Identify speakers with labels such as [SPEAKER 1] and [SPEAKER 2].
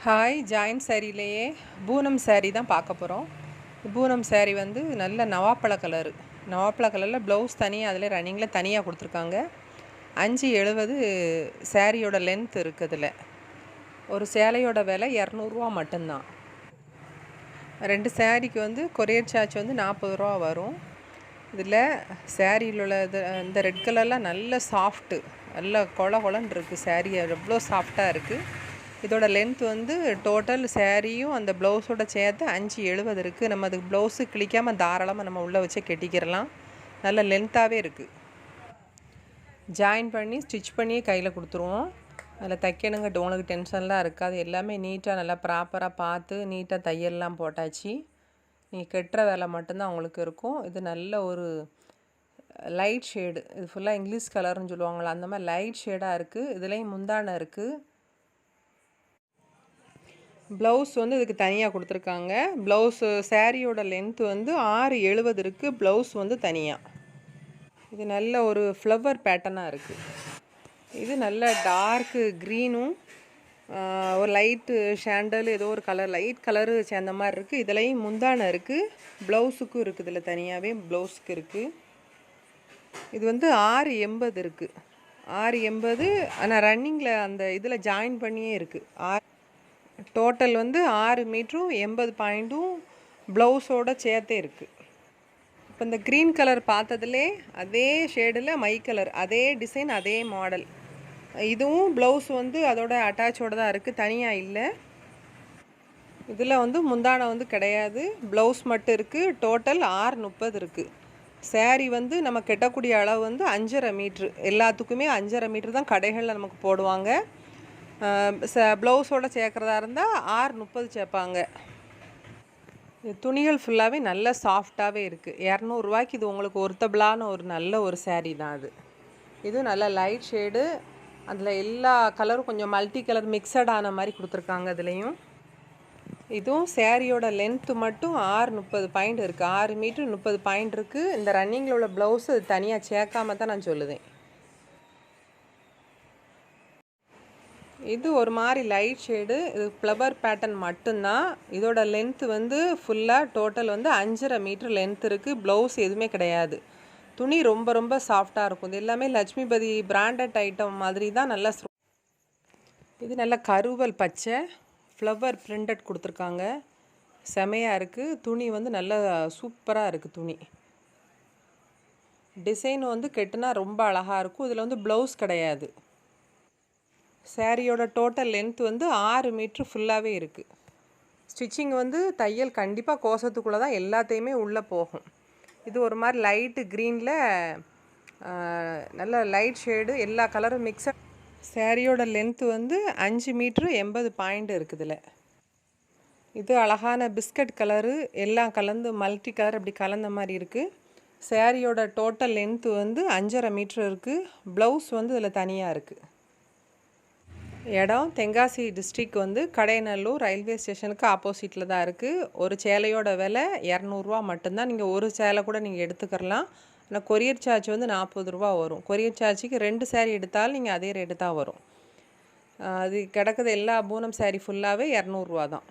[SPEAKER 1] Hi join சாரிலேயே Poonam sari தான் பார்க்க போகிறோம். பூனம் சாரீ வந்து நல்ல நவாப்பழ கலரில் ப்ளவுஸ் தனியாக அதில் ரன்னிங்கில் தனியாக கொடுத்துருக்காங்க. 570 சாரியோட லென்த் இருக்குதுல. ஒரு சேலையோட விலை 200 ரூபா மட்டும்தான். 2 சாரீக்கு வந்து கொரியர் சார்ஜ் வந்து 40 ரூபா வரும். இதில் சாரியில் உள்ள இந்த ரெட் கலர்லாம் நல்ல சாஃப்ட்டு, நல்ல கொலன்னு இருக்குது. சாரீ எவ்வளோ சாஃப்டாக இருக்குது. இதோட லென்த் வந்து டோட்டல் சாரியும் அந்த ப்ளவுஸோட சேர்த்து 570 இருக்குது. நம்ம அதுக்கு ப்ளவுஸு கிழிக்காமல் தாராளமாக நம்ம உள்ளே வச்சே கெட்டிக்கிறலாம். நல்ல லென்த்தாகவே இருக்குது. ஜாயின் பண்ணி ஸ்டிச் பண்ணியே கையில் கொடுத்துருவோம். அதில் தைக்கணுங்க உங்களுக்கு டென்ஷன்லாம் இருக்காது. எல்லாமே நீட்டாக நல்லா ப்ராப்பராக பார்த்து நீட்டாக தையல்லாம் போட்டாச்சு. நீங்கள் கெட்டுற வேலை மட்டும்தான் உங்களுக்கு இருக்கும். இது நல்ல ஒரு லைட் ஷேடு, இது ஃபுல்லாக இங்கிலீஷ் கலர்னு சொல்லுவாங்களா, அந்த மாதிரி லைட் ஷேடாக இருக்குது. இதுலேயும் முந்தானை இருக்குது. ப்ளவுஸ் வந்து இதுக்கு தனியாக கொடுத்துருக்காங்க. ப்ளவுஸு சாரியோட லென்த்து வந்து 670 இருக்குது. ப்ளவுஸ் வந்து தனியாக. இது நல்ல ஒரு ஃப்ளவர் பேட்டர்னாக இருக்குது. இது நல்ல டார்க்கு க்ரீனும் ஒரு லைட்டு ஷாண்டல் ஏதோ ஒரு கலர், லைட் கலரு சேர்ந்த மாதிரி இருக்குது. இதுலேயும் முந்தானை இருக்குது. ப்ளவுஸுக்கும் இருக்குது. இதில் தனியாகவே ப்ளவுஸுக்கு இருக்குது. இது வந்து 680 இருக்குது. 680. ஆனால் ரன்னிங்கில் அந்த இதில் ஜாயின் பண்ணியே இருக்குது. டோட்டல் வந்து 6 மீட்டரும் 80 பாயிண்ட்டும் ப்ளவுஸோடு சேர்த்தே இருக்குது. இப்போ இந்த க்ரீன் கலர் பார்த்ததுலே அதே ஷேடில் மை கலர், அதே டிசைன், அதே மாடல். இதுவும் ப்ளவுஸ் வந்து அதோட அட்டாச்சோடு தான் இருக்குது, தனியாக இல்லை. இதில் வந்து முந்தானை வந்து கிடையாது, ப்ளவுஸ் மட்டும் இருக்குது. டோட்டல் 630 இருக்குது. சாரீ வந்து நம்ம கெட்டக்கூடிய அளவு வந்து 5.5 மீட்ரு. எல்லாத்துக்குமே 5.5 மீட்ரு தான் கடைகளில் நமக்கு போடுவாங்க. ப்ளவுஸோடு சேர்க்குறதா இருந்தால் 630 சேர்ப்பாங்க. துணிகள் ஃபுல்லாகவே நல்ல சாஃப்டாகவே இருக்குது. 200 ரூபாய்க்கு இது உங்களுக்கு ஒர்த்தபிளான ஒரு நல்ல ஒரு சாரீ தான் அது. இதுவும் நல்ல லைட் ஷேடு, அதில் எல்லா கலரும் கொஞ்சம் மல்டி கலர் மிக்சட் ஆன மாதிரி கொடுத்துருக்காங்க. இதுலேயும் இதுவும் சாரியோட லென்த்து மட்டும் 630 பாயிண்ட் இருக்குது. 6 மீட்ரு 30 பாயிண்ட் இருக்குது. இந்த ரன்னிங்கில் உள்ள ப்ளவுஸு தனியாக சேர்க்காம தான் நான் சொல்லுவேன். இது ஒரு மாதிரி லைட் ஷேடு, இது ஃப்ளவர் பேட்டர்ன் மட்டும்தான். இதோட லென்த்து வந்து ஃபுல்லாக டோட்டல் வந்து 5.5 மீட்ரு லென்த் இருக்குது. ப்ளவுஸ் எதுவுமே கிடையாது. துணி ரொம்ப ரொம்ப சாஃப்டாக இருக்கும். இது எல்லாமே லட்சுமிபதி பிராண்டட் ஐட்டம் மாதிரி தான். நல்லா இது நல்ல கருவல் பச்சை ஃப்ளவர் பிரிண்டட் கொடுத்துருக்காங்க. செமையாக இருக்குது. துணி வந்து நல்லா சூப்பராக இருக்குது. துணி டிசைன் வந்து கெட்டுனா ரொம்ப அழகாக இருக்கும். இதில் வந்து ப்ளவுஸ் கிடையாது. சாரியோட டோட்டல் லென்த் வந்து 6 மீட்ரு ஃபுல்லாகவே இருக்குது. ஸ்டிச்சிங் வந்து தையல் கண்டிப்பாக கோசத்துக்குள்ளே தான் எல்லாத்தையுமே உள்ளே போகும். இது ஒரு மாதிரி லைட்டு க்ரீனில் நல்ல லைட் ஷேடு, எல்லா கலரும் மிக்சட். சாரியோட லென்த்து வந்து 5 மீட்ரு 80 பாயிண்ட் இருக்குதுல. இது அழகான பிஸ்கட் கலரு, எல்லாம் கலந்து மல்டி கலர் அப்படி கலந்த மாதிரி இருக்குது. சாரியோட டோட்டல் லென்த்து வந்து 5.5 மீட்ரு இருக்குது. ப்ளவுஸ் வந்து இதில் தனியாக இருக்குது. இடம் தென்காசி டிஸ்ட்ரிக் வந்து கடைநல்லூர் ரயில்வே ஸ்டேஷனுக்கு ஆப்போசிட்டில் தான் இருக்குது. ஒரு சேலையோட விலை 200 ரூபா மட்டும்தான். நீங்கள் ஒரு சேலை கூட நீங்கள் எடுத்துக்கிறலாம். ஆனால் கொரியர் சார்ஜ் வந்து 40 ரூபா வரும். கொரியர் சார்ஜுக்கு 2 சாரீ எடுத்தாலும் நீங்கள் அதே ரேட்டு தான் வரும். அது கிடக்குது எல்லா பூனம் சாரீ ஃபுல்லாகவே 200 ரூபா தான்.